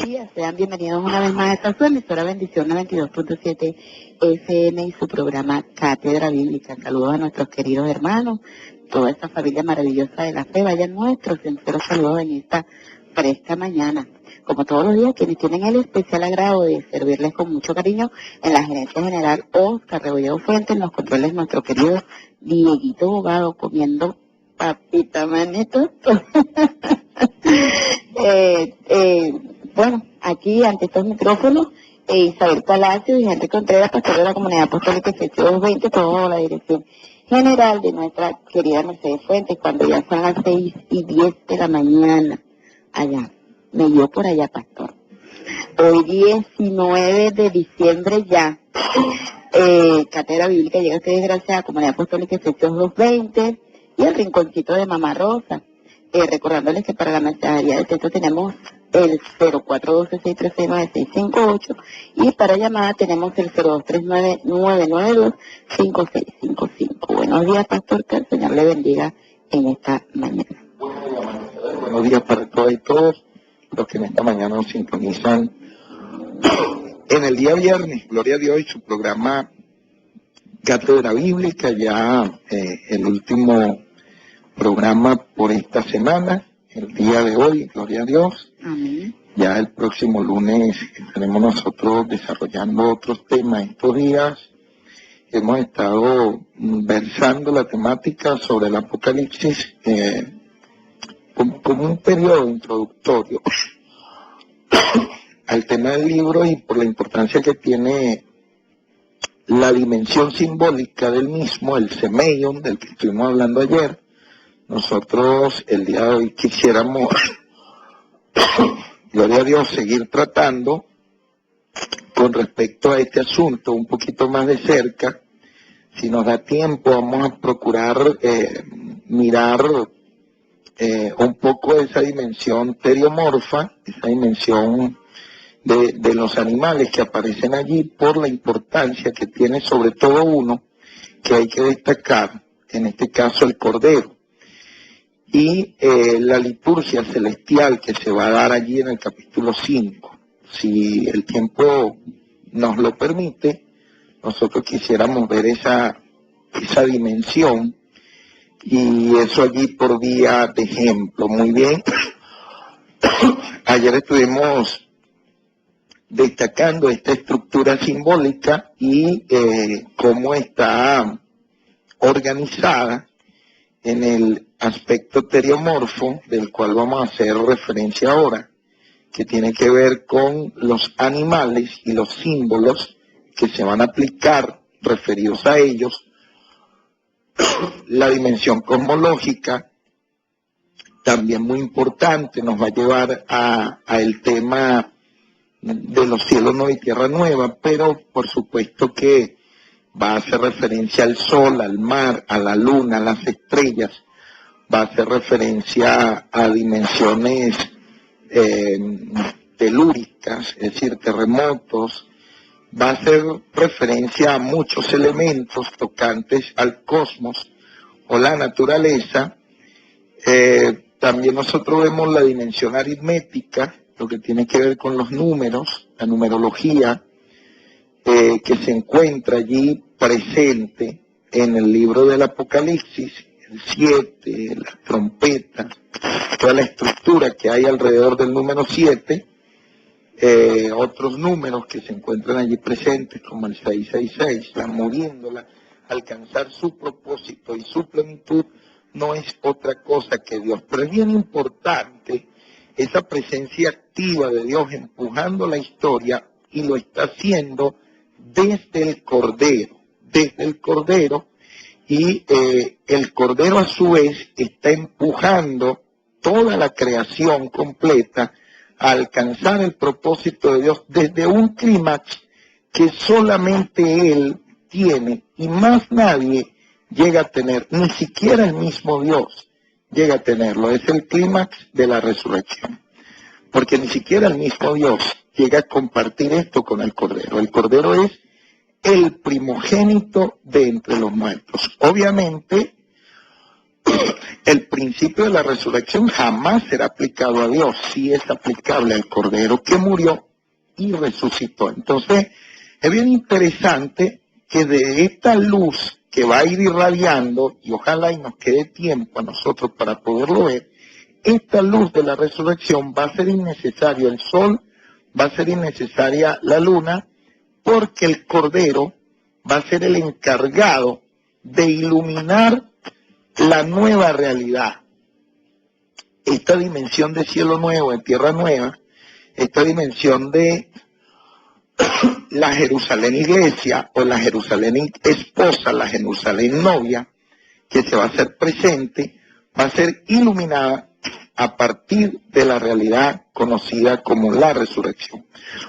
días, sean bienvenidos una vez más a esta su emisora Bendición 92.7 FM y su programa Cátedra Bíblica. Saludos a nuestros queridos hermanos, toda esta familia maravillosa de la fe. Vayan nuestros sinceros saludos en esta fresca mañana. Como todos los días, quienes tienen el especial agrado de servirles con mucho cariño en la gerencia general Oscar Rebolledo Fuentes, en los controles nuestro querido Dieguito Bogado, comiendo papita manito. Bueno, aquí ante estos micrófonos, Isabel Palacio y Henry Contreras, pastor de la Comunidad Apostólica Efesios 220, todo la dirección general de nuestra querida Mercedes Fuentes, cuando ya son las 6:10 de la mañana, allá, me dio por allá, pastor. Hoy 19 de diciembre ya, Cátedra Bíblica llega a ustedes gracias a la Comunidad Apostólica Efesios 220 y el Rinconcito de Mamá Rosa. Recordándoles que para la mensajería de texto tenemos el 0412-636-9658 y para llamada tenemos el 0239-992-5655. Buenos días, pastor, que el Señor le bendiga en esta mañana. Buenos días para todas y todos los que en esta mañana nos sintonizan. En el día viernes, gloria a Dios, y su programa Cátedra Bíblica, ya el último programa por esta semana, el día de hoy, gloria a Dios. Amén. Ya el próximo lunes estaremos nosotros desarrollando otros temas. Estos días hemos estado versando la temática sobre el Apocalipsis como un periodo introductorio al tema del libro y por la importancia que tiene la dimensión simbólica del mismo, el semeion, del que estuvimos hablando ayer. Nosotros el día de hoy quisiéramos, gloria a Dios, seguir tratando con respecto a este asunto un poquito más de cerca. Si nos da tiempo, vamos a procurar mirar un poco esa dimensión teriomorfa, esa dimensión de los animales que aparecen allí, por la importancia que tiene sobre todo uno que hay que destacar, en este caso el Cordero. Y la liturgia celestial que se va a dar allí en el capítulo 5. Si el tiempo nos lo permite, nosotros quisiéramos ver esa dimensión y eso allí por vía de ejemplo. Muy bien. Ayer estuvimos destacando esta estructura simbólica y cómo está organizada en el aspecto teriomorfo, del cual vamos a hacer referencia ahora, que tiene que ver con los animales y los símbolos que se van a aplicar referidos a ellos. La dimensión cosmológica, también muy importante, nos va a llevar a el tema de los cielos nuevos y tierra nueva, pero por supuesto que va a hacer referencia al sol, al mar, a la luna, a las estrellas, va a hacer referencia a dimensiones telúricas, es decir, terremotos, va a hacer referencia a muchos elementos tocantes al cosmos o la naturaleza. También nosotros vemos la dimensión aritmética, lo que tiene que ver con los números, la numerología, que se encuentra allí presente en el libro del Apocalipsis, el 7, las trompetas, toda la estructura que hay alrededor del número 7, otros números que se encuentran allí presentes como el 666, la moviéndola, alcanzar su propósito y su plenitud no es otra cosa que Dios. Pero es bien importante esa presencia activa de Dios empujando la historia y lo está haciendo desde el Cordero, y el Cordero a su vez está empujando toda la creación completa a alcanzar el propósito de Dios desde un clímax que solamente Él tiene y más nadie llega a tener, ni siquiera el mismo Dios llega a tenerlo. Es el clímax de la resurrección, porque ni siquiera el mismo Dios llega a compartir esto con el Cordero. El Cordero es el primogénito de entre los muertos. Obviamente, el principio de la resurrección jamás será aplicado a Dios, sí es aplicable al Cordero que murió y resucitó. Entonces, es bien interesante que de esta luz que va a ir irradiando, y ojalá y nos quede tiempo a nosotros para poderlo ver, esta luz de la resurrección va a ser innecesario el sol, va a ser innecesaria la luna, porque el Cordero va a ser el encargado de iluminar la nueva realidad. Esta dimensión de cielo nuevo, de tierra nueva, esta dimensión de la Jerusalén iglesia o la Jerusalén esposa, la Jerusalén novia, que se va a hacer presente, va a ser iluminada a partir de la realidad conocida como la resurrección.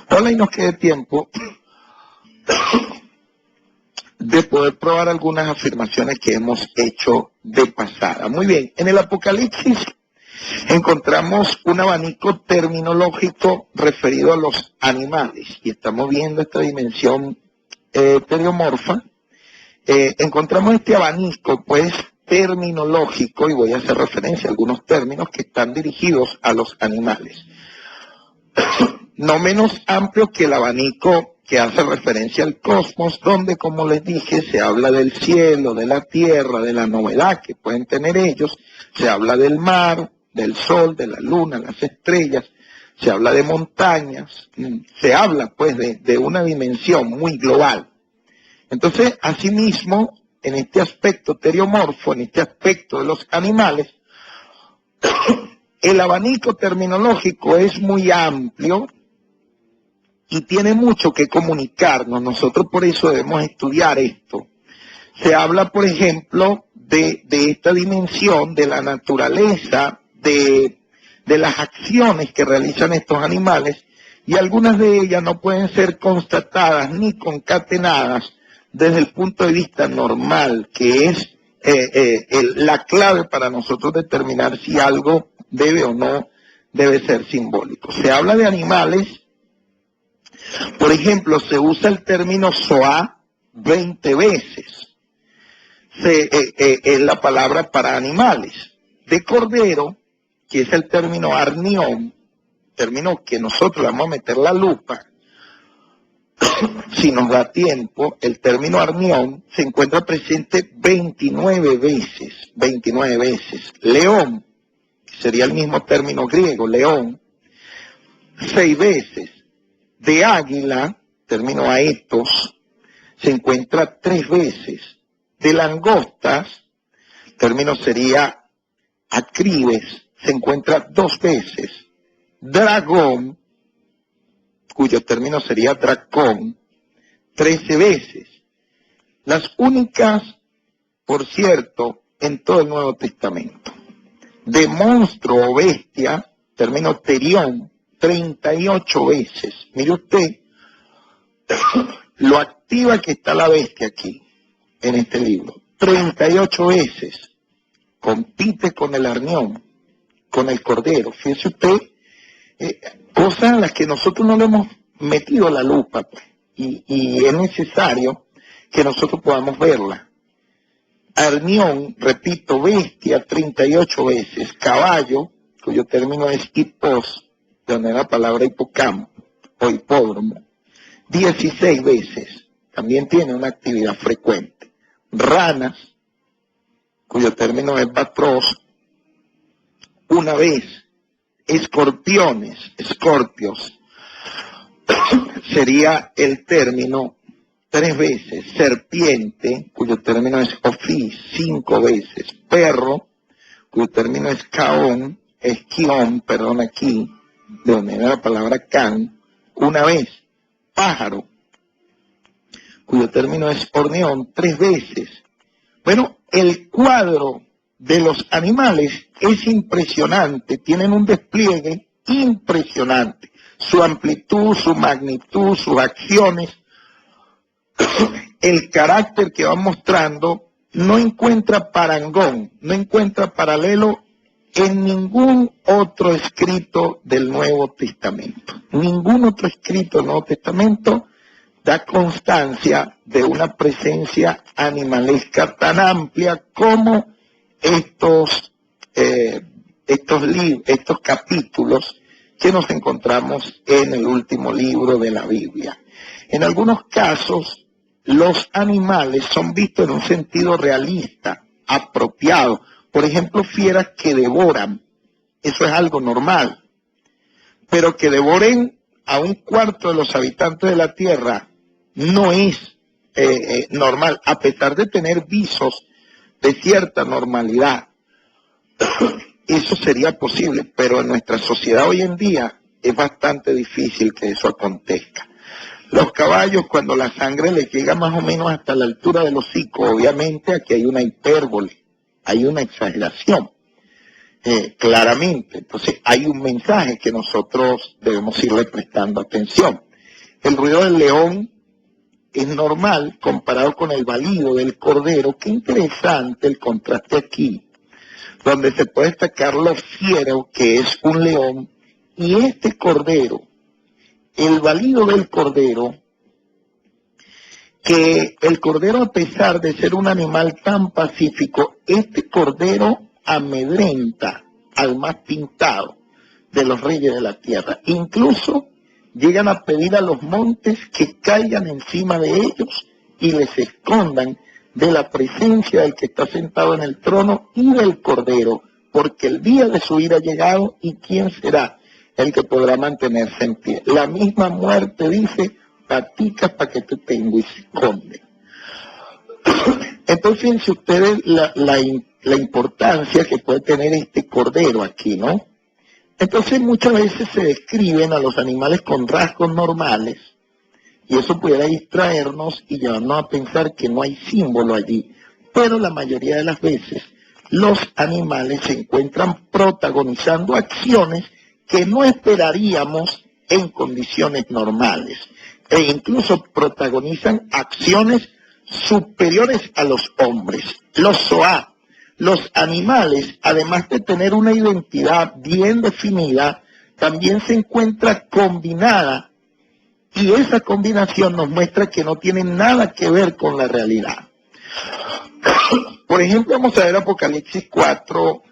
Ojalá y nos quede tiempo de poder probar algunas afirmaciones que hemos hecho de pasada. Muy bien, en el Apocalipsis encontramos un abanico terminológico referido a los animales, y estamos viendo esta dimensión teriomorfa. Encontramos este abanico, pues, terminológico, y voy a hacer referencia a algunos términos que están dirigidos a los animales. No menos amplio que el abanico que hace referencia al cosmos, donde, como les dije, se habla del cielo, de la tierra, de la novedad que pueden tener ellos, se habla del mar, del sol, de la luna, las estrellas, se habla de montañas, se habla pues de una dimensión muy global. Entonces, asimismo, en este aspecto teriomorfo, en este aspecto de los animales, el abanico terminológico es muy amplio y tiene mucho que comunicarnos. Nosotros por eso debemos estudiar esto. Se habla, por ejemplo, de esta dimensión de la naturaleza, de las acciones que realizan estos animales, y algunas de ellas no pueden ser constatadas ni concatenadas desde el punto de vista normal, que es la clave para nosotros determinar si algo debe o no debe ser simbólico. Se habla de animales, por ejemplo, se usa el término Zoá 20 veces. Es la palabra para animales. De cordero, que es el término arnión, término que nosotros le vamos a meter la lupa, si nos da tiempo, el término arnión se encuentra presente 29 veces, 29 veces. León, que sería el mismo término griego, león, 6 veces. De águila, término aetos, se encuentra 3 veces. De langostas, término sería acribes, se encuentra 2 veces. Dragón, cuyo término sería dracón, 13 veces. Las únicas, por cierto, en todo el Nuevo Testamento. De monstruo o bestia, término terión, 38 veces. Mire usted lo activa que está la bestia aquí, en este libro. 38 veces. Compite con el arnión, con el cordero. Fíjese usted, cosas a las que nosotros no le hemos metido la lupa, pues, y es necesario que nosotros podamos verla. Arnión, repito, bestia, 38 veces. Caballo, cuyo término es hipos, de donde la palabra hipocampo o hipódromo, 16 veces. También tiene una actividad frecuente. Ranas, cuyo término es batros, 1 vez. Escorpiones, escorpios, sería el término 3 veces. Serpiente, cuyo término es ofís, 5 veces. Perro, cuyo término es caón, aquí, de donde viene la palabra can, 1 vez. Pájaro, cuyo término es horneón, 3 veces. Bueno, el cuadro de los animales es impresionante, tienen un despliegue impresionante, su amplitud, su magnitud, sus acciones, el carácter que van mostrando no encuentra parangón, no encuentra paralelo en ningún otro escrito del Nuevo Testamento. Ningún otro escrito del Nuevo Testamento da constancia de una presencia animalesca tan amplia como estos capítulos que nos encontramos en el último libro de la Biblia. En algunos casos, los animales son vistos en un sentido realista, apropiado. Por ejemplo, fieras que devoran. Eso es algo normal. Pero que devoren a un cuarto de los habitantes de la tierra no es normal, a pesar de tener visos de cierta normalidad. Eso sería posible, pero en nuestra sociedad hoy en día es bastante difícil que eso acontezca. Los caballos, cuando la sangre les llega más o menos hasta la altura del hocico, obviamente aquí hay una hipérbole, hay una exageración, claramente. Entonces hay un mensaje que nosotros debemos irle prestando atención. El ruido del león es normal comparado con el balido del cordero. Qué interesante el contraste aquí, donde se puede destacar lo fiero que es un león y este cordero. El balido del cordero, que el cordero, a pesar de ser un animal tan pacífico, este cordero amedrenta al más pintado de los reyes de la tierra. Incluso llegan a pedir a los montes que caigan encima de ellos y les escondan de la presencia del que está sentado en el trono y del cordero, porque el día de su ira ha llegado, y ¿quién será el que podrá mantenerse en pie? La misma muerte dice: patica para que te tengo, y se esconde. Entonces, fíjense ustedes la importancia que puede tener este cordero aquí, ¿no? Entonces, muchas veces se describen a los animales con rasgos normales, y eso pudiera distraernos y llevarnos a pensar que no hay símbolo allí. Pero la mayoría de las veces, los animales se encuentran protagonizando acciones que no esperaríamos en condiciones normales, e incluso protagonizan acciones superiores a los hombres. Los Zoá, los animales, además de tener una identidad bien definida, también se encuentra combinada, y esa combinación nos muestra que no tiene nada que ver con la realidad. Por ejemplo, vamos a ver Apocalipsis 4,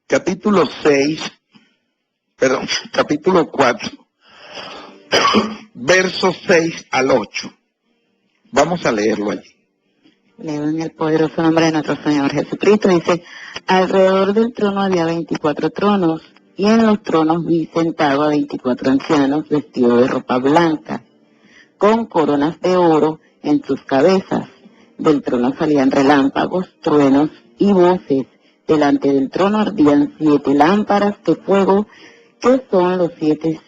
capítulo 4, versos 6 al 8. Vamos a leerlo allí. Leo en el poderoso nombre de nuestro Señor Jesucristo. Dice: alrededor del trono había 24 tronos, y en los tronos vi sentado a 24 ancianos vestidos de ropa blanca, con coronas de oro en sus cabezas. Del trono salían relámpagos, truenos y voces. Delante del trono ardían 7 lámparas de fuego, que son los 7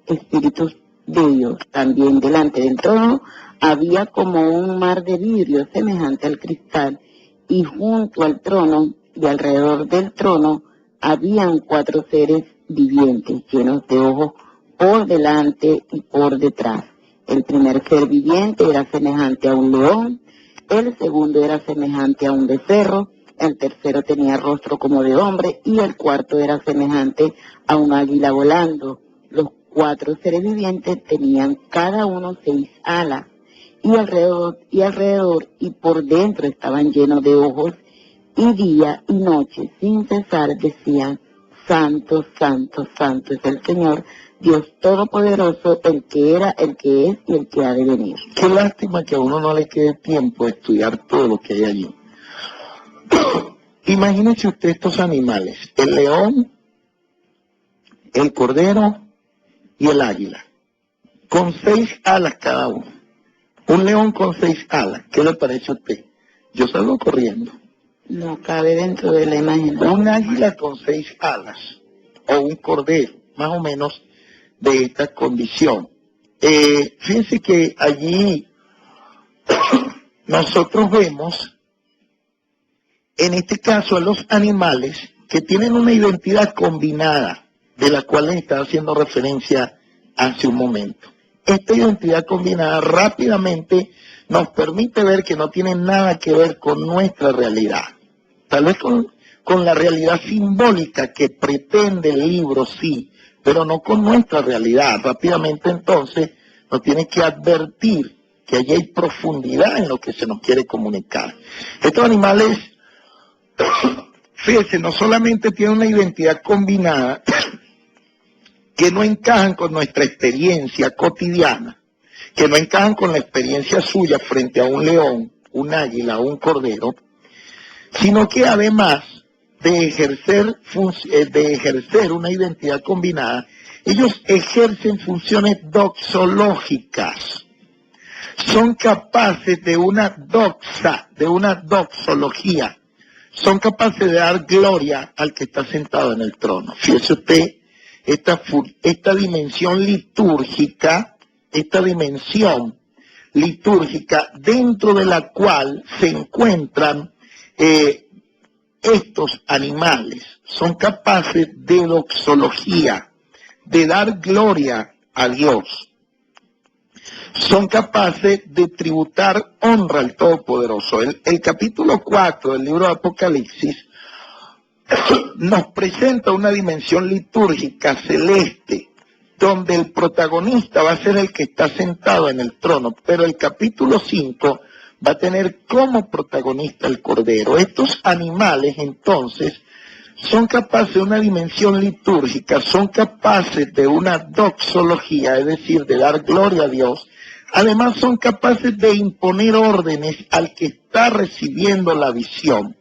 espíritus de Dios. También delante del trono había como un mar de vidrio semejante al cristal, y junto al trono y alrededor del trono habían 4 seres vivientes llenos de ojos por delante y por detrás. El primer ser viviente era semejante a un león, el segundo era semejante a un becerro, el tercero tenía rostro como de hombre, y el cuarto era semejante a un águila volando. Los 4 seres vivientes tenían cada uno 6 alas, y alrededor y por dentro estaban llenos de ojos, y día y noche sin cesar decían: Santo, Santo, Santo es el Señor, Dios Todopoderoso, el que era, el que es y el que ha de venir. Qué lástima que a uno no le quede tiempo de estudiar todo lo que hay allí. Imagínense usted estos animales: el león, el cordero y el águila, con 6 alas cada uno. Un león con 6 alas, ¿qué le parece a usted? Yo salgo corriendo. No cabe dentro de la imagen. Un águila con 6 alas, o un cordero, más o menos de esta condición. Fíjense que allí nosotros vemos, en este caso, a los animales que tienen una identidad combinada, de la cual les estaba haciendo referencia hace un momento. Esta identidad combinada rápidamente nos permite ver que no tiene nada que ver con nuestra realidad. Tal vez con la realidad simbólica que pretende el libro, sí, pero no con nuestra realidad. Rápidamente entonces nos tiene que advertir que allí hay profundidad en lo que se nos quiere comunicar. Estos animales, fíjense, no solamente tienen una identidad combinada, que no encajan con nuestra experiencia cotidiana, que no encajan con la experiencia suya frente a un león, un águila o un cordero, sino que además de ejercer una identidad combinada, ellos ejercen funciones doxológicas. Son capaces de una doxa, de una doxología. Son capaces de dar gloria al que está sentado en el trono. Fíjese usted, esta dimensión litúrgica, dentro de la cual se encuentran estos animales, son capaces de doxología, de dar gloria a Dios. Son capaces de tributar honra al Todopoderoso. El capítulo 4 del libro de Apocalipsis nos presenta una dimensión litúrgica celeste, donde el protagonista va a ser el que está sentado en el trono, pero el capítulo 5 va a tener como protagonista el Cordero. Estos animales, entonces, son capaces de una dimensión litúrgica, son capaces de una doxología, es decir, de dar gloria a Dios. Además, son capaces de imponer órdenes al que está recibiendo la visión.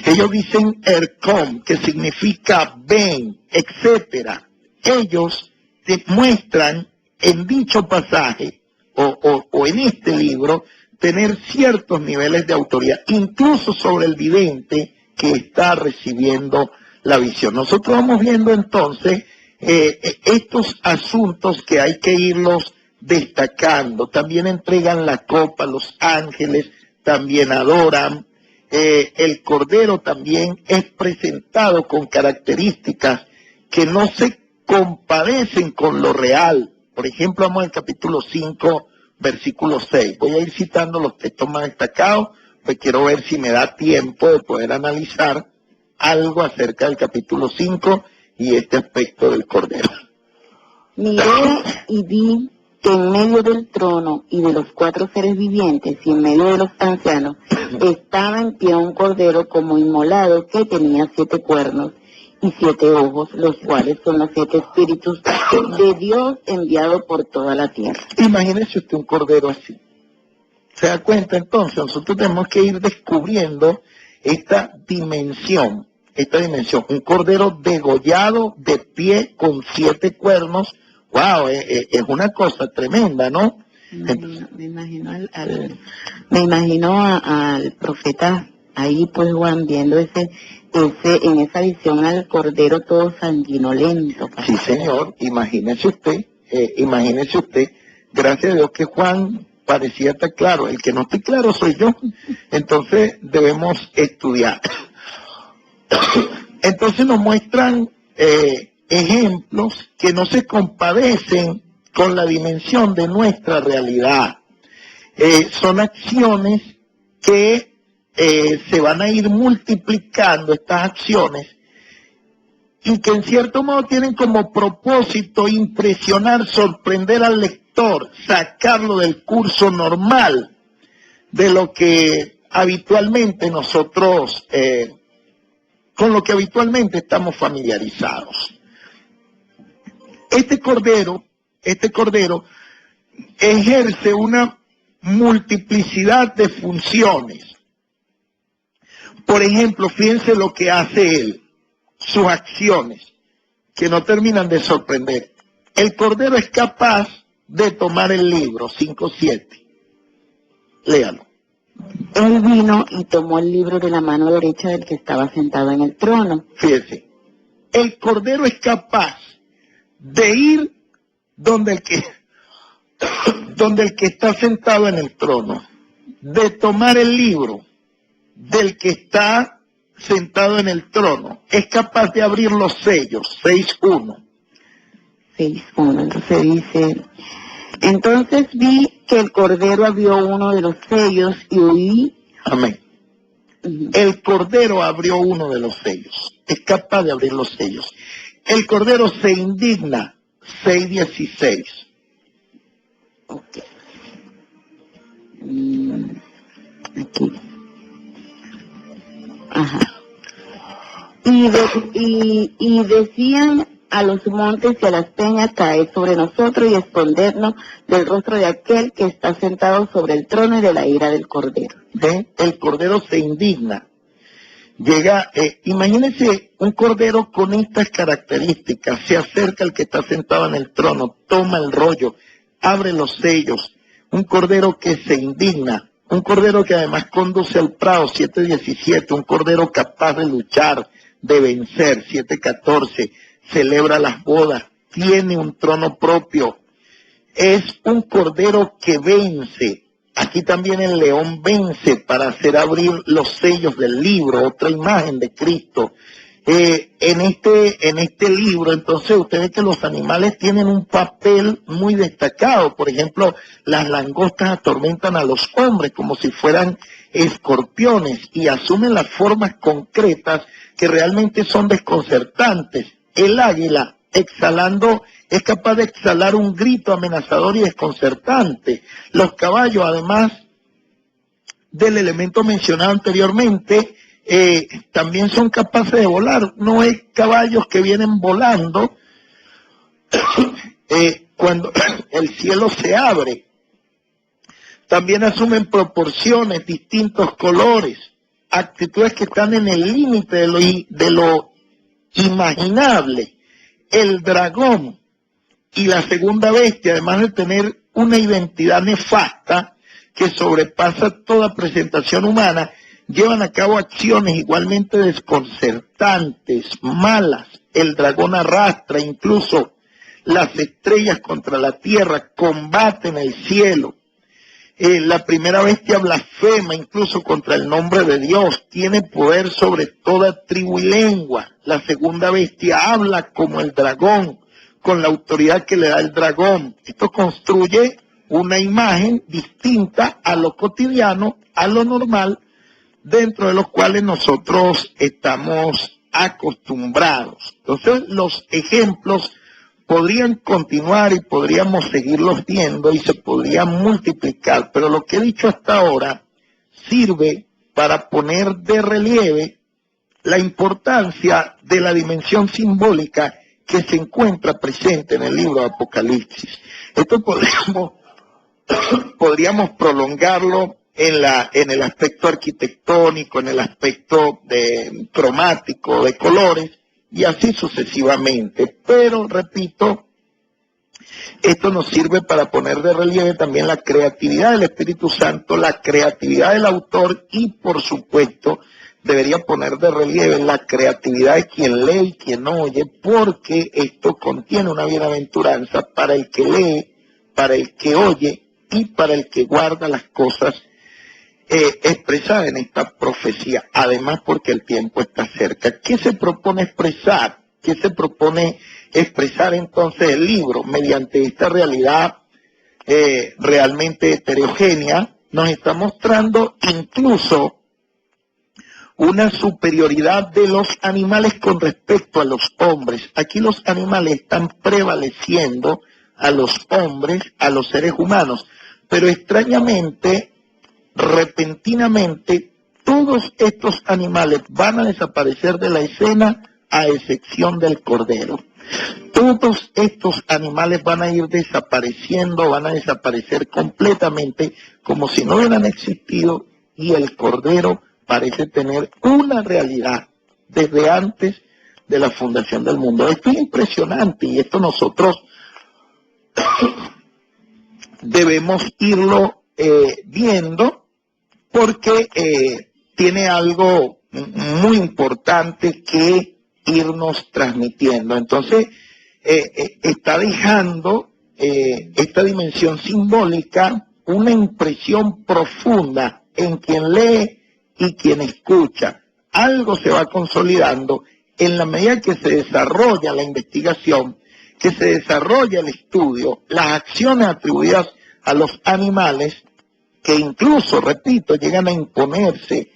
Ellos dicen ercom, que significa ven, etcétera. Ellos demuestran en dicho pasaje o en este libro tener ciertos niveles de autoridad, incluso sobre el vidente que está recibiendo la visión. Nosotros vamos viendo entonces estos asuntos que hay que irlos destacando. También entregan la copa a los ángeles, también adoran. El Cordero también es presentado con características que no se compadecen con lo real. Por ejemplo, vamos al capítulo 5, versículo 6. Voy a ir citando los textos más destacados, pues quiero ver si me da tiempo de poder analizar algo acerca del capítulo 5 y este aspecto del Cordero. Miré y vi que en medio del trono y de los 4 seres vivientes y en medio de los ancianos estaba en pie un cordero como inmolado que tenía 7 cuernos y 7 ojos, los cuales son los 7 espíritus de Dios enviados por toda la tierra. Imagínese usted un cordero así. ¿Se da cuenta? Entonces nosotros tenemos que ir descubriendo esta dimensión. Un cordero degollado de pie con 7 cuernos. ¡Wow! Es una cosa tremenda, ¿no? Me imagino al profeta ahí, pues, Juan, viendo en esa visión al cordero todo sanguinolento. Sí, señor. Imagínese usted. Gracias a Dios que Juan parecía estar claro. El que no esté claro soy yo. Entonces debemos estudiar. Entonces nos muestran ejemplos que no se compadecen con la dimensión de nuestra realidad. Son acciones que se van a ir multiplicando, estas acciones, y que en cierto modo tienen como propósito impresionar, sorprender al lector, sacarlo del curso normal de lo que habitualmente nosotros, con lo que habitualmente estamos familiarizados. Este cordero ejerce una multiplicidad de funciones. Por ejemplo, fíjense lo que hace él, sus acciones, que no terminan de sorprender. El cordero es capaz de tomar el libro, 5:7. Léalo. Él vino y tomó el libro de la mano derecha del que estaba sentado en el trono. Fíjense, el cordero es capaz de ir donde el que está sentado en el trono, de tomar el libro del que está sentado en el trono, es capaz de abrir los sellos, 6:1. 6:1, entonces dice, entonces vi que el cordero abrió uno de los sellos y oí. Amén. El cordero abrió uno de los sellos, es capaz de abrir los sellos. El cordero se indigna, 6:16. Okay. Aquí. Ajá. Y decían a los montes y a las peñas caer sobre nosotros y escondernos del rostro de aquel que está sentado sobre el trono y de la ira del Cordero. ¿Ven? El Cordero se indigna. Llega, imagínense un Cordero con estas características, se acerca al que está sentado en el trono, toma el rollo, abre los sellos, un Cordero que se indigna, un Cordero que además conduce al prado, 7:17, un Cordero capaz de luchar, de vencer, 7:14, celebra las bodas, tiene un trono propio, es un Cordero que vence. Aquí también el león vence para hacer abrir los sellos del libro, otra imagen de Cristo. En este libro, entonces, ustedes que los animales tienen un papel muy destacado. Por ejemplo, las langostas atormentan a los hombres como si fueran escorpiones y asumen las formas concretas que realmente son desconcertantes. El águila, exhalando, es capaz de exhalar un grito amenazador y desconcertante. Los caballos, además del elemento mencionado anteriormente, también son capaces de volar. No es caballos que vienen volando cuando el cielo se abre. También asumen proporciones, distintos colores, actitudes que están en el límite de lo imaginable. El dragón y la segunda bestia, además de tener una identidad nefasta que sobrepasa toda presentación humana, llevan a cabo acciones igualmente desconcertantes, malas. El dragón arrastra incluso las estrellas contra la tierra, combate en el cielo. La primera bestia blasfema incluso contra el nombre de Dios, tiene poder sobre toda tribu y lengua. La segunda bestia habla como el dragón, con la autoridad que le da el dragón. Esto construye una imagen distinta a lo cotidiano, a lo normal, dentro de los cuales nosotros estamos acostumbrados. Entonces, los ejemplos podrían continuar y podríamos seguirlos viendo y se podrían multiplicar, pero lo que he dicho hasta ahora sirve para poner de relieve la importancia de la dimensión simbólica que se encuentra presente en el libro de Apocalipsis. Esto podríamos prolongarlo en el aspecto arquitectónico, en el aspecto cromático, de colores, y así sucesivamente. Pero, repito, esto nos sirve para poner de relieve también la creatividad del Espíritu Santo, la creatividad del autor y, por supuesto, debería poner de relieve la creatividad de quien lee y quien oye, porque esto contiene una bienaventuranza para el que lee, para el que oye y para el que guarda las cosas expresada en esta profecía, además porque el tiempo está cerca. ¿Qué se propone expresar? ¿Qué se propone expresar entonces el libro? Mediante esta realidad realmente heterogénea, nos está mostrando incluso una superioridad de los animales con respecto a los hombres. Aquí los animales están prevaleciendo a los hombres, a los seres humanos, pero extrañamente, repentinamente, todos estos animales van a desaparecer de la escena a excepción del Cordero. Todos estos animales van a ir desapareciendo, van a desaparecer completamente como si no hubieran existido, y el Cordero parece tener una realidad desde antes de la fundación del mundo. Esto es impresionante y esto nosotros debemos irlo viendo, porque tiene algo muy importante que irnos transmitiendo. Entonces, está dejando esta dimensión simbólica una impresión profunda en quien lee y quien escucha. Algo se va consolidando en la medida que se desarrolla la investigación, que se desarrolla el estudio, las acciones atribuidas a los animales, que incluso, repito, llegan a imponerse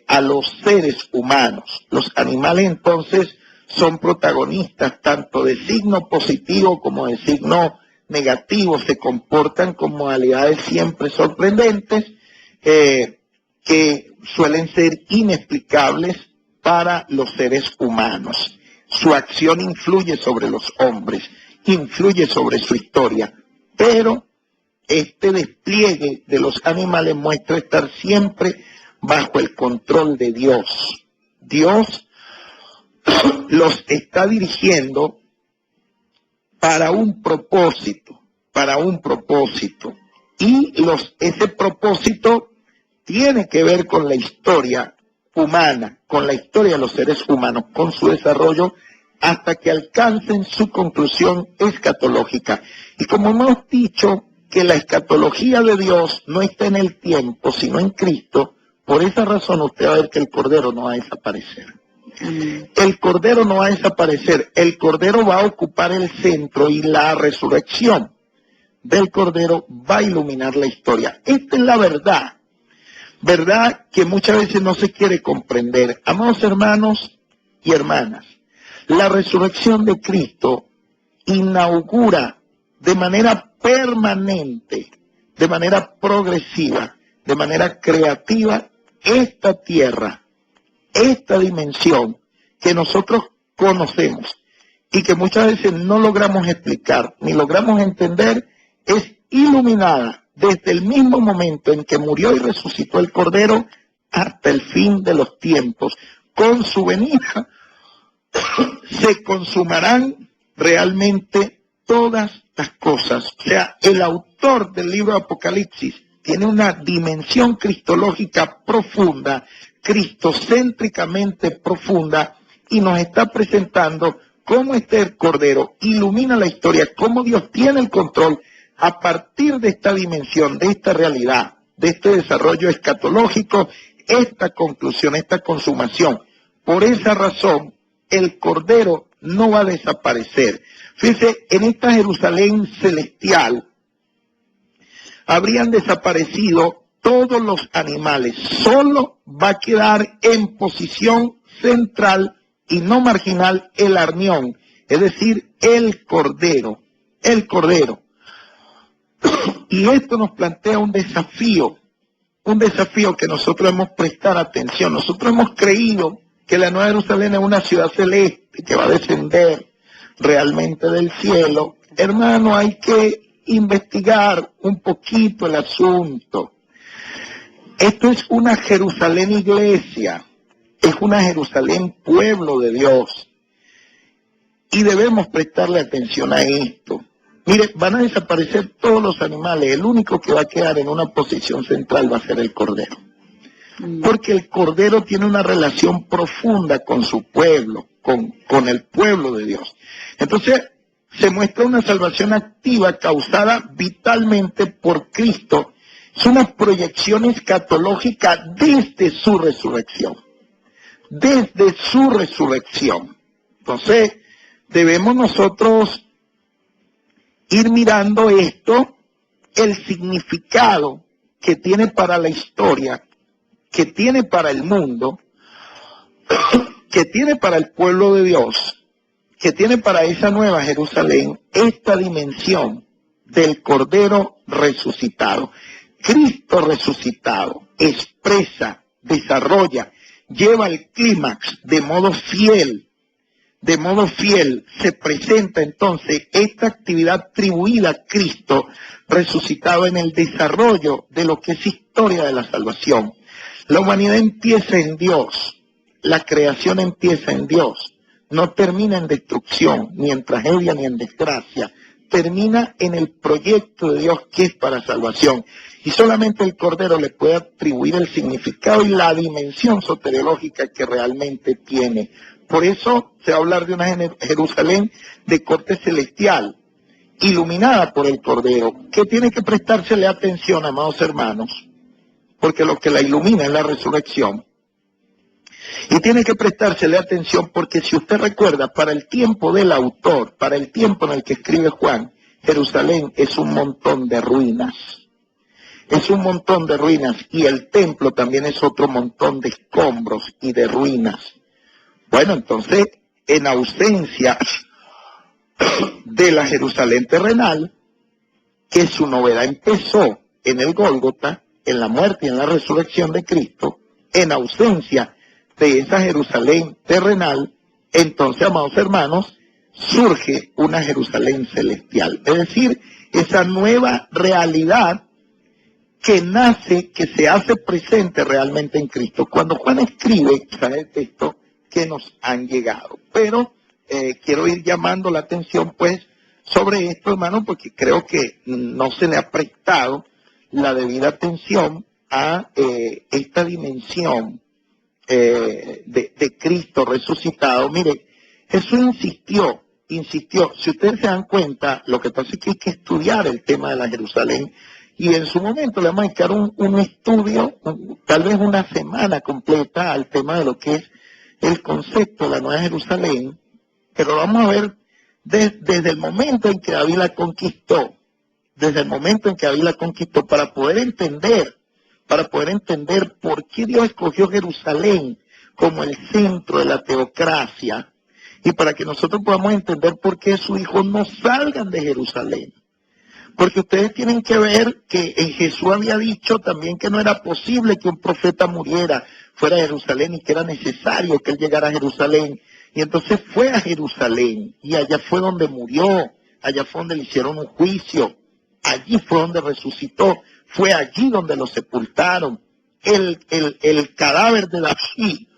a los seres humanos. Los animales entonces son protagonistas tanto de signo positivo como de signo negativos, se comportan con modalidades siempre sorprendentes, que suelen ser inexplicables para los seres humanos. Su acción influye sobre los hombres, influye sobre su historia, pero este despliegue de los animales muestra estar siempre bajo el control de Dios. Dios los está dirigiendo para un propósito, y ese propósito tiene que ver con la historia humana, con la historia de los seres humanos, con su desarrollo hasta que alcancen su conclusión escatológica. Y como hemos dicho que la escatología de Dios no está en el tiempo, sino en Cristo, por esa razón usted va a ver que el Cordero no va a desaparecer. El Cordero no va a desaparecer, el Cordero va a ocupar el centro y la resurrección del Cordero va a iluminar la historia. Esta es la verdad que muchas veces no se quiere comprender. Amados hermanos y hermanas, la resurrección de Cristo inaugura de manera permanente, de manera progresiva, de manera creativa, esta tierra, esta dimensión que nosotros conocemos y que muchas veces no logramos explicar ni logramos entender, es iluminada desde el mismo momento en que murió y resucitó el Cordero hasta el fin de los tiempos. Con su venida se consumarán realmente todas las cosas. O sea, el autor del libro de Apocalipsis tiene una dimensión cristológica profunda, cristocéntricamente profunda, y nos está presentando cómo este Cordero ilumina la historia, cómo Dios tiene el control a partir de esta dimensión, de esta realidad, de este desarrollo escatológico, esta conclusión, esta consumación. Por esa razón, el Cordero no va a desaparecer. Fíjense, en esta Jerusalén celestial habrían desaparecido todos los animales, solo va a quedar en posición central y no marginal el arnión, es decir, el Cordero, Y esto nos plantea un desafío que nosotros hemos prestado atención. Nosotros hemos creído que la Nueva Jerusalén es una ciudad celeste que va a descender realmente del cielo. Hermano, hay que investigar un poquito el asunto. Esto es una Jerusalén iglesia, es una Jerusalén pueblo de Dios. Y debemos prestarle atención a esto. Mire, van a desaparecer todos los animales, el único que va a quedar en una posición central va a ser el Cordero. Porque el Cordero tiene una relación profunda con su pueblo, con el pueblo de Dios. Entonces, se muestra una salvación activa causada vitalmente por Cristo. Es una proyección escatológica desde su resurrección. Desde su resurrección. Entonces, debemos nosotros ir mirando esto, el significado que tiene para la historia, que tiene para el mundo, que tiene para el pueblo de Dios, que tiene para esa nueva Jerusalén, esta dimensión del Cordero resucitado. Cristo resucitado expresa, desarrolla, lleva al clímax de modo fiel, se presenta entonces esta actividad atribuida a Cristo resucitado en el desarrollo de lo que es historia de la salvación. La humanidad empieza en Dios, la creación empieza en Dios, no termina en destrucción, ni en tragedia, ni en desgracia, termina en el proyecto de Dios que es para salvación. Y solamente el Cordero le puede atribuir el significado y la dimensión soteriológica que realmente tiene. Por eso se va a hablar de una Jerusalén de corte celestial, iluminada por el Cordero, que tiene que prestársele atención, amados hermanos, porque lo que la ilumina es la resurrección. Y tiene que prestársele atención porque si usted recuerda, para el tiempo del autor, para el tiempo en el que escribe Juan, Jerusalén es un montón de ruinas. Es un montón de ruinas y el templo también es otro montón de escombros y de ruinas. Bueno, entonces, en ausencia de la Jerusalén terrenal, que su novedad empezó en el Gólgota, en la muerte y en la resurrección de Cristo, en ausencia de esa Jerusalén terrenal. Entonces, amados hermanos, surge una Jerusalén celestial, es decir, esa nueva realidad que nace, que se hace presente realmente en Cristo. Cuando Juan escribe, sale el texto que nos han llegado. Pero quiero ir llamando la atención, pues, sobre esto, hermano, porque creo que no se le ha prestado la debida atención a esta dimensión de Cristo resucitado. Mire, Jesús insistió. Si ustedes se dan cuenta, lo que pasa es que hay que estudiar el tema de la Jerusalén, y en su momento le vamos a dedicar un estudio, tal vez una semana completa, al tema de lo que es el concepto de la Nueva Jerusalén, pero lo vamos a ver desde el momento en que David la conquistó, para poder entender por qué Dios escogió Jerusalén como el centro de la teocracia, y para que nosotros podamos entender por qué sus hijos no salgan de Jerusalén. Porque ustedes tienen que ver que Jesús había dicho también que no era posible que un profeta muriera fuera de Jerusalén y que era necesario que él llegara a Jerusalén. Y entonces fue a Jerusalén y allá fue donde murió, allá fue donde le hicieron un juicio, allí fue donde resucitó, fue allí donde lo sepultaron. El cadáver de David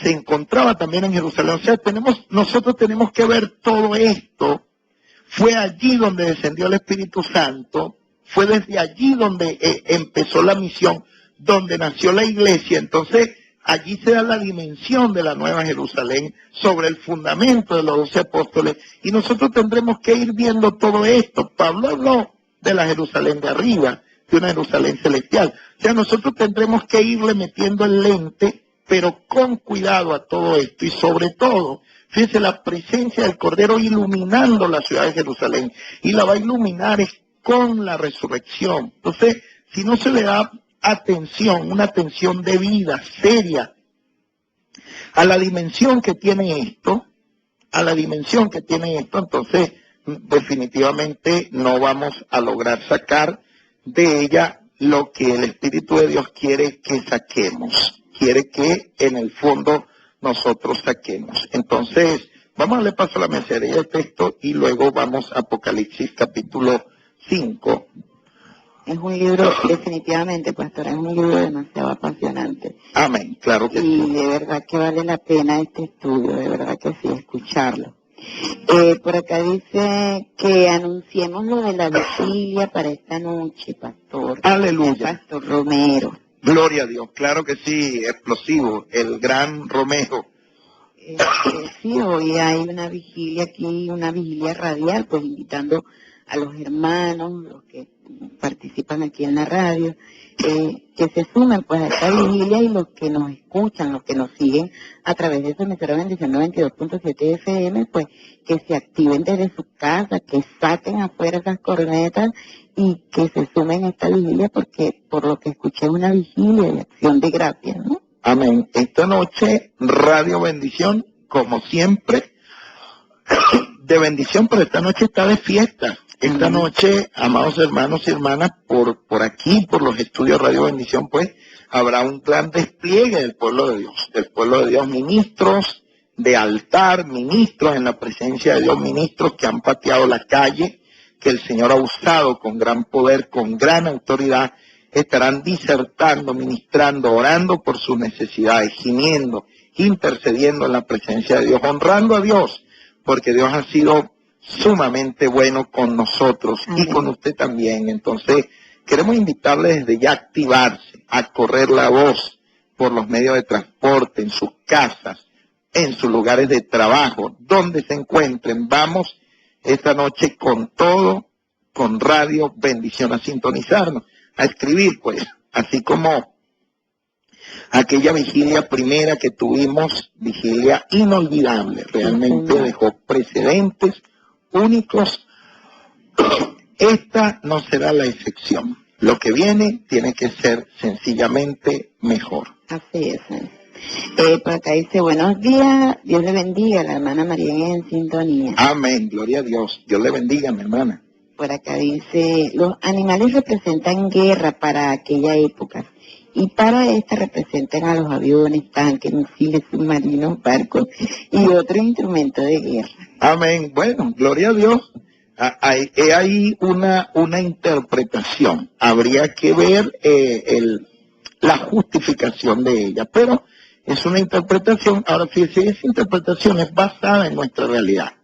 se encontraba también en Jerusalén. O sea, nosotros tenemos que ver todo esto. Fue allí donde descendió el Espíritu Santo, fue desde allí donde empezó la misión, donde nació la iglesia. Entonces, allí se da la dimensión de la Nueva Jerusalén sobre el fundamento de los 12 apóstoles, y nosotros tendremos que ir viendo todo esto. Pablo habló de la Jerusalén de arriba, de una Jerusalén celestial. O sea, nosotros tendremos que irle metiendo el lente, pero con cuidado a todo esto, y sobre todo, fíjense, la presencia del Cordero iluminando la ciudad de Jerusalén, y la va a iluminar con la resurrección. Entonces, si no se le da atención, una atención debida, seria, a la dimensión que tiene esto, entonces definitivamente no vamos a lograr sacar de ella lo que el Espíritu de Dios quiere que saquemos, quiere que en el fondo nosotros saquemos. Entonces, vamos a darle paso a la mensajería del texto y luego vamos a Apocalipsis capítulo 5. Es un libro, definitivamente, pastor, es un libro demasiado apasionante. Amén, claro que sí. Y de verdad que vale la pena este estudio, de verdad que sí, escucharlo. Por acá dice que anunciemos lo de la vigilia para esta noche, pastor. Aleluya. Pastor Romero. Gloria a Dios, claro que sí, explosivo, el gran Romero. Sí, hoy hay una vigilia aquí, una vigilia radial, pues invitando a los hermanos, los que participan aquí en la radio, que se sumen pues a esta vigilia, y los que nos escuchan, los que nos siguen a través de esa emisora Bendición 92.7 FM, pues que se activen desde su casa, que saquen afuera esas cornetas y que se sumen a esta vigilia, porque por lo que escuché es una vigilia de acción de gracias, ¿no? Amén. Esta noche, Radio Bendición, como siempre, de bendición, pero esta noche está de fiesta. Esta noche, amados hermanos y hermanas, por aquí, por los estudios Radio Bendición, pues, habrá un gran despliegue del pueblo de Dios, ministros de altar, ministros en la presencia de Dios, ministros que han pateado la calle, que el Señor ha usado con gran poder, con gran autoridad, estarán disertando, ministrando, orando por sus necesidades, gimiendo, intercediendo en la presencia de Dios, honrando a Dios, porque Dios ha sido sumamente bueno con nosotros y con usted también. Entonces, queremos invitarle desde ya a activarse, a correr la voz por los medios de transporte, en sus casas, en sus lugares de trabajo, donde se encuentren. Vamos esta noche con todo, con Radio Bendición, a sintonizarnos, a escribir, pues, así como aquella vigilia primera que tuvimos, vigilia inolvidable, realmente dejó precedentes únicos. Esta no será la excepción. Lo que viene tiene que ser sencillamente mejor. Así es. Por acá dice, buenos días, Dios le bendiga, la hermana María en sintonía. Amén, gloria a Dios. Dios le bendiga, mi hermana. por acá dice, los animales representan guerra para aquella época y para esta representan a los aviones, tanques, misiles, submarinos, barcos y otros instrumentos de guerra. Amén. Bueno, gloria a Dios. Hay ahí una interpretación. Habría que ver la justificación de ella, pero es una interpretación. Ahora, fíjese, esa interpretación es basada en nuestra realidad,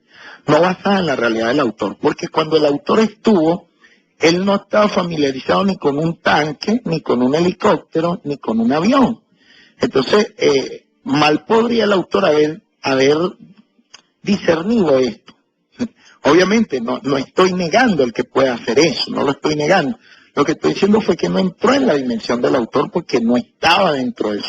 no basada en la realidad del autor, porque cuando el autor estuvo, él no estaba familiarizado ni con un tanque, ni con un helicóptero, ni con un avión. Entonces, mal podría el autor haber discernido esto. Obviamente, no estoy negando el que pueda hacer eso, no lo estoy negando. Lo que estoy diciendo fue que no entró en la dimensión del autor porque no estaba dentro de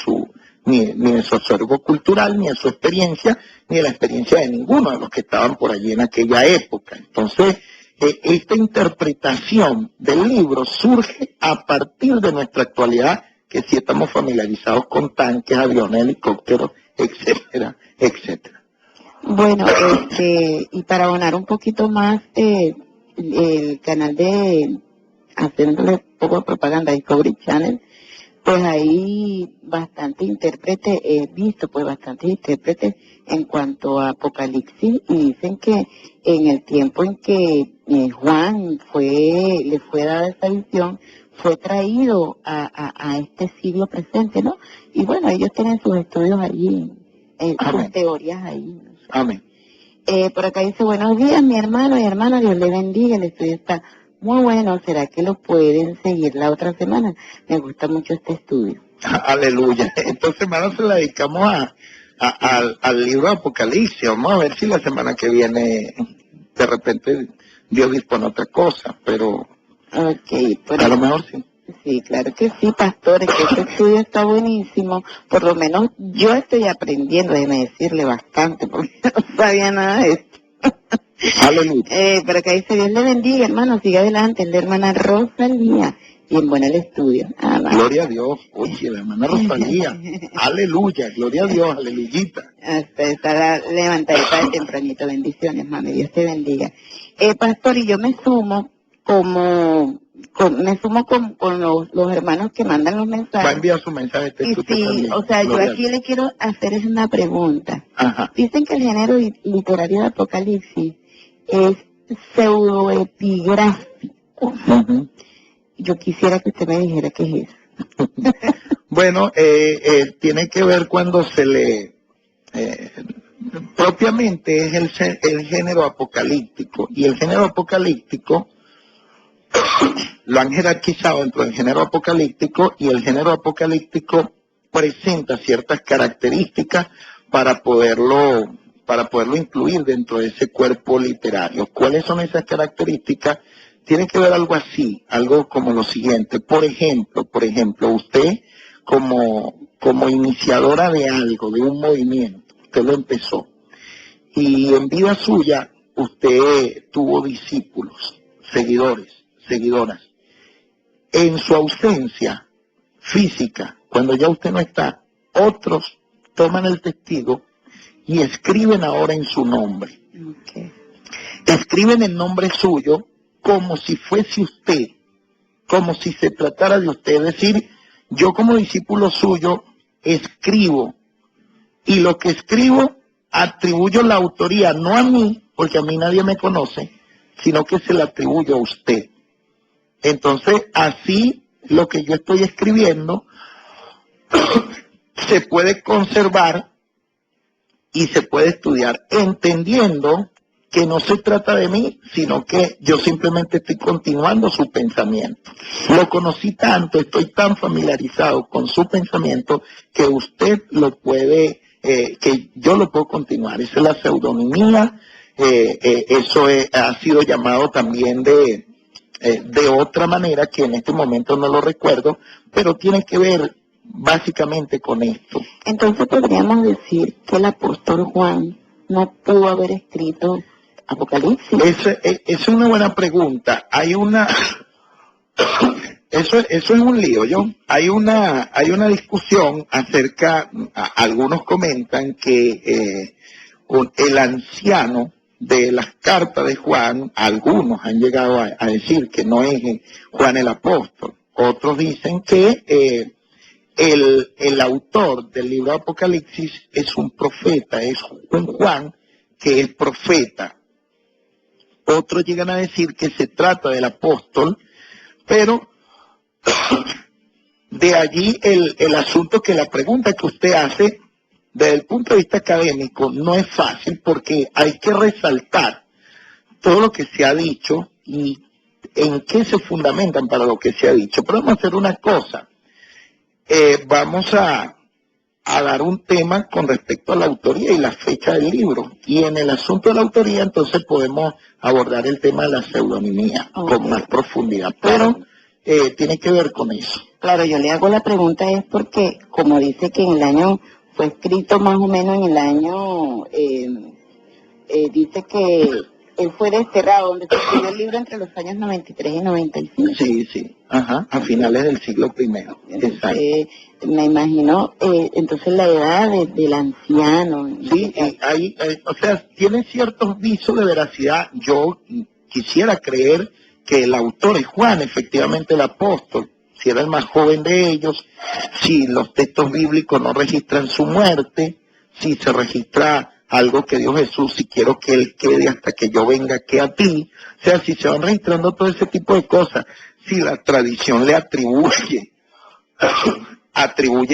ni de su acervo cultural, ni de su experiencia, ni de la experiencia de ninguno de los que estaban por allí en aquella época. Entonces, esta interpretación del libro surge a partir de nuestra actualidad, que sí estamos familiarizados con tanques, aviones, helicópteros, etcétera, etcétera. Bueno, y para abonar un poquito más, el canal de, haciéndole un poco de propaganda, Discovery Channel, pues hay bastante intérprete, he visto pues bastantes intérpretes en cuanto a Apocalipsis, y dicen que en el tiempo en que Juan le fue dada esa visión, fue traído a este siglo presente, ¿no? Y bueno, ellos tienen sus estudios allí, sus teorías ahí. ¿No? Amén. Por acá dice, buenos días, mi hermano y hermana, Dios le bendiga, el estudio está muy bueno, ¿será que lo pueden seguir la otra semana? Me gusta mucho este estudio. Aleluya. Esta semana se la dedicamos al libro de Apocalipsis. Vamos a ver si la semana que viene de repente Dios dispone otra cosa, pero a lo mejor sí. Sí, claro que sí, pastores, que este estudio está buenísimo. Por lo menos yo estoy aprendiendo, déjeme decirle bastante, porque no sabía nada de esto. Aleluya. Pero acá dice, Dios le bendiga, hermano, siga adelante, es la hermana Rosalía. Bien bueno el estudio. Gloria a Dios. Oye, la hermana Rosalía. Aleluya, gloria a Dios, aleluyita. Hasta está levantadita de tempranito. Bendiciones, mami, Dios te bendiga. Pastor, y yo me sumo con los hermanos que mandan los mensajes. Va a enviar su mensaje. Y sí, o sea, yo aquí le quiero hacer es una pregunta. Ajá. Dicen que el género literario de Apocalipsis es pseudoepigráfico. Uh-huh. Yo quisiera que usted me dijera qué es eso. Bueno, tiene que ver cuando se le... propiamente es el género apocalíptico, y el género apocalíptico lo han jerarquizado dentro del género apocalíptico, y el género apocalíptico presenta ciertas características para poderlo incluir dentro de ese cuerpo literario. ¿Cuáles son esas características? Tiene que ver algo así, algo como lo siguiente. Por ejemplo, usted como iniciadora de algo, de un movimiento, usted lo empezó, y en vida suya usted tuvo discípulos, seguidoras. En su ausencia física, cuando ya usted no está, otros toman el testigo y escriben ahora en su nombre. Okay. Escriben el nombre suyo como si fuese usted, como si se tratara de usted. Es decir, yo como discípulo suyo escribo, y lo que escribo atribuyo la autoría no a mí, porque a mí nadie me conoce, sino que se la atribuyo a usted. Entonces, así lo que yo estoy escribiendo se puede conservar y se puede estudiar, entendiendo que no se trata de mí, sino que yo simplemente estoy continuando su pensamiento. Lo conocí tanto, estoy tan familiarizado con su pensamiento, que usted lo puede, que yo lo puedo continuar. Esa es la pseudonimia. Eso ha sido llamado también de otra manera, que en este momento no lo recuerdo, pero tiene que ver básicamente con esto. Entonces podríamos decir que el apóstol Juan no pudo haber escrito Apocalipsis. Esa es una buena pregunta. Hay una... Eso es un lío, ¿yo? Hay una discusión acerca, algunos comentan que el anciano de las cartas de Juan, algunos han llegado a decir que no es Juan el apóstol, otros dicen que el autor del libro de Apocalipsis es un profeta, es un Juan que es profeta. Otros llegan a decir que se trata del apóstol, pero de allí el asunto, que la pregunta que usted hace desde el punto de vista académico no es fácil, porque hay que resaltar todo lo que se ha dicho y en qué se fundamentan para lo que se ha dicho. Pero vamos a hacer una cosa, vamos a dar un tema con respecto a la autoría y la fecha del libro, y en el asunto de la autoría entonces podemos abordar el tema de la pseudonimia con más profundidad, pero tiene que ver con eso. Claro, yo le hago la pregunta es porque, como dice que en el año, fue escrito más o menos en el año, dice que él fue desterrado, donde se escribió el libro entre los años 93 y 95. Sí, ajá, a finales del siglo I. Exacto. Me imagino, entonces la edad del anciano. Sí, o sea, tiene ciertos visos de veracidad. Yo quisiera creer que el autor es Juan, efectivamente el apóstol, si era el más joven de ellos, si los textos bíblicos no registran su muerte, si se registra algo que dijo Jesús, si quiero que él quede hasta que yo venga que a ti, o sea, si se van registrando todo ese tipo de cosas, si la tradición le atribuye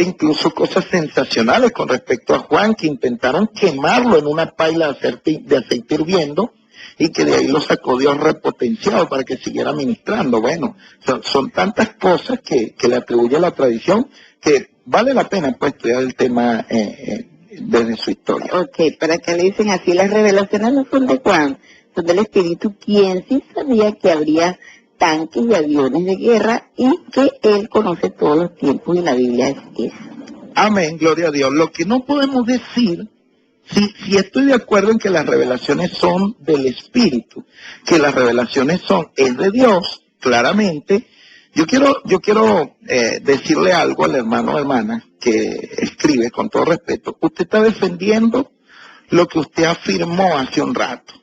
incluso cosas sensacionales con respecto a Juan, que intentaron quemarlo en una paila de aceite hirviendo, y que de ahí lo sacó Dios repotenciado para que siguiera ministrando. Bueno, son tantas cosas que le atribuye la tradición, que vale la pena pues estudiar el tema desde su historia. Ok, ¿para qué le dicen así? Las revelaciones no son de Juan, son del Espíritu, quien sí sabía que habría tanques y aviones de guerra y que él conoce todos los tiempos, y la Biblia es eso. Amén, gloria a Dios. Lo que no podemos decir, si estoy de acuerdo en que las revelaciones son del Espíritu, que las revelaciones es de Dios, claramente. Yo quiero decirle algo al hermano o hermana que escribe, con todo respeto. Usted está defendiendo lo que usted afirmó hace un rato,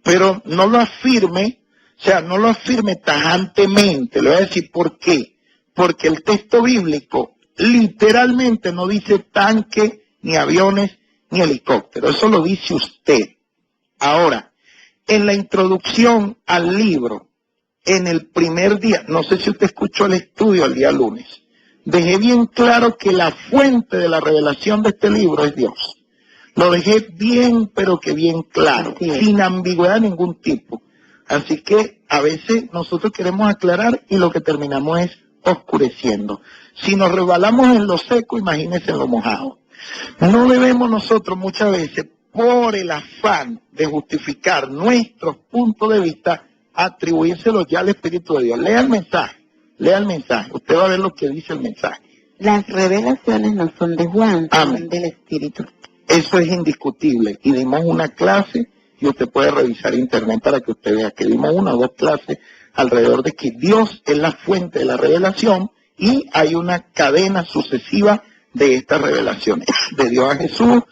pero no lo afirme, o sea, no lo afirme tajantemente. Le voy a decir por qué. Porque el texto bíblico literalmente no dice tanque, ni aviones, ni helicóptero. Eso lo dice usted. Ahora, en la introducción al libro, en el primer día, no sé si usted escuchó el estudio el día lunes, dejé bien claro que la fuente de la revelación de este libro es Dios. Lo dejé bien, pero que bien claro, sin ambigüedad de ningún tipo. Así que a veces nosotros queremos aclarar y lo que terminamos es oscureciendo. Si nos resbalamos en lo seco, imagínense en lo mojado. No debemos nosotros muchas veces, por el afán de justificar nuestros puntos de vista, atribuírselos ya al Espíritu de Dios. Lea el mensaje, usted va a ver lo que dice el mensaje. Las revelaciones no son de Juan, son del Espíritu. Eso es indiscutible, y dimos una clase, y usted puede revisar internet para que usted vea que dimos una o dos clases alrededor de que Dios es la fuente de la revelación, y hay una cadena sucesiva de estas revelaciones, de Dios a Jesús,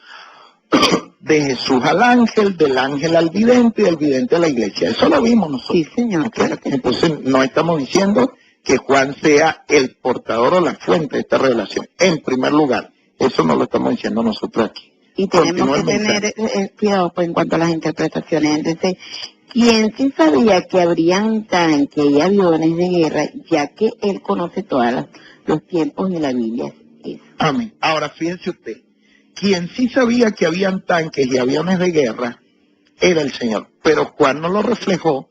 de Jesús al ángel, del ángel al vidente y del vidente a la iglesia. Eso lo vimos nosotros. Sí, señor. Claro que entonces no estamos diciendo que Juan sea el portador o la fuente de esta revelación. En primer lugar, eso no lo estamos diciendo nosotros aquí. Y tenemos que tener cuidado pues, en cuanto a las interpretaciones. Entonces, ¿quién sí sabía que habrían tanques y aviones de guerra, ya que él conoce todos los tiempos de la Biblia? Amén. Ahora, fíjense usted, quien sí sabía que habían tanques y aviones de guerra era el Señor, pero Juan no lo reflejó,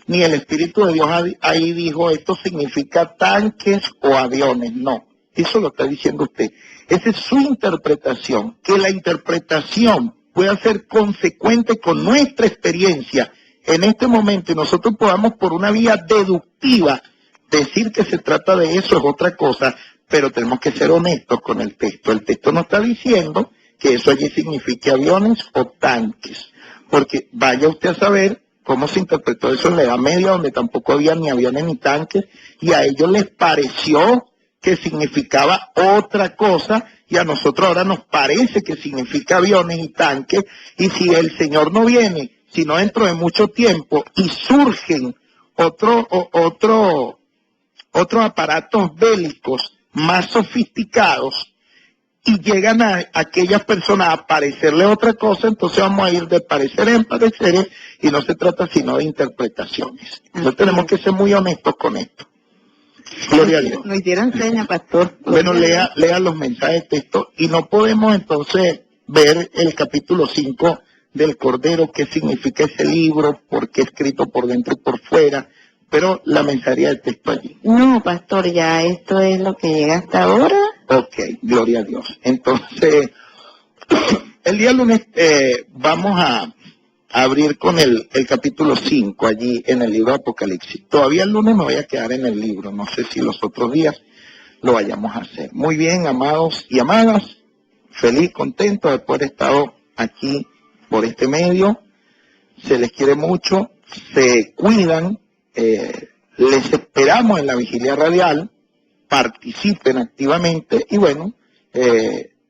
ni el Espíritu de Dios ahí dijo, esto significa tanques o aviones, no. Eso lo está diciendo usted. Esa es su interpretación. Que la interpretación pueda ser consecuente con nuestra experiencia en este momento y nosotros podamos por una vía deductiva decir que se trata de eso es otra cosa, pero tenemos que ser honestos con el texto. El texto no está diciendo que eso allí signifique aviones o tanques, porque vaya usted a saber cómo se interpretó eso en la Edad Media, donde tampoco había ni aviones ni tanques, y a ellos les pareció que significaba otra cosa, y a nosotros ahora nos parece que significa aviones y tanques, y si el Señor no viene sino dentro de mucho tiempo, y surgen otros aparatos bélicos más sofisticados, y llegan a aquellas personas a parecerle otra cosa, entonces vamos a ir de parecer en pareceres, y no se trata sino de interpretaciones. Entonces tenemos que ser muy honestos con esto. Gloria a Dios. Me hicieron señas, pastor. Bueno, lea los mensajes de texto, y no podemos entonces ver el capítulo 5 del Cordero, qué significa ese libro, por qué escrito por dentro y por fuera, pero la mensajería de texto allí. No, pastor, ya esto es lo que llega hasta ahora. Ok, gloria a Dios. Entonces, el día lunes vamos a abrir con el capítulo 5 allí en el libro de Apocalipsis. Todavía el lunes me voy a quedar en el libro, no sé si los otros días lo vayamos a hacer. Muy bien, amados y amadas, feliz, contento de poder estar aquí por este medio. Se les quiere mucho, se cuidan, les esperamos en la vigilia radial, participen activamente y bueno,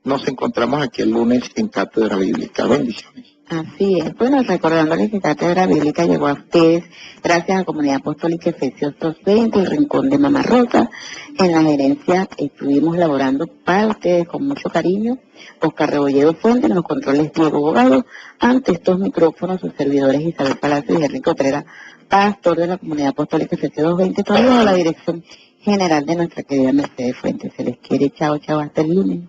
nos encontramos aquí el lunes en Cátedra Bíblica. Bendiciones. Así es. Bueno, recordándoles que Cátedra Bíblica llegó a ustedes gracias a Comunidad Apostólica Efesios 2:20, el Rincón de Mamá Rosa. En la gerencia estuvimos laborando para ustedes con mucho cariño. Oscar Rebolledo Fuentes, en los controles Diego Bogado. Ante estos micrófonos, sus servidores Isabel Palacio y Henry Cotrera, pastor de la Comunidad Apostólica Efesios 2:20, todo a la dirección general de nuestra querida Mercedes Fuentes. Se les quiere. Chao, chao, hasta el lunes.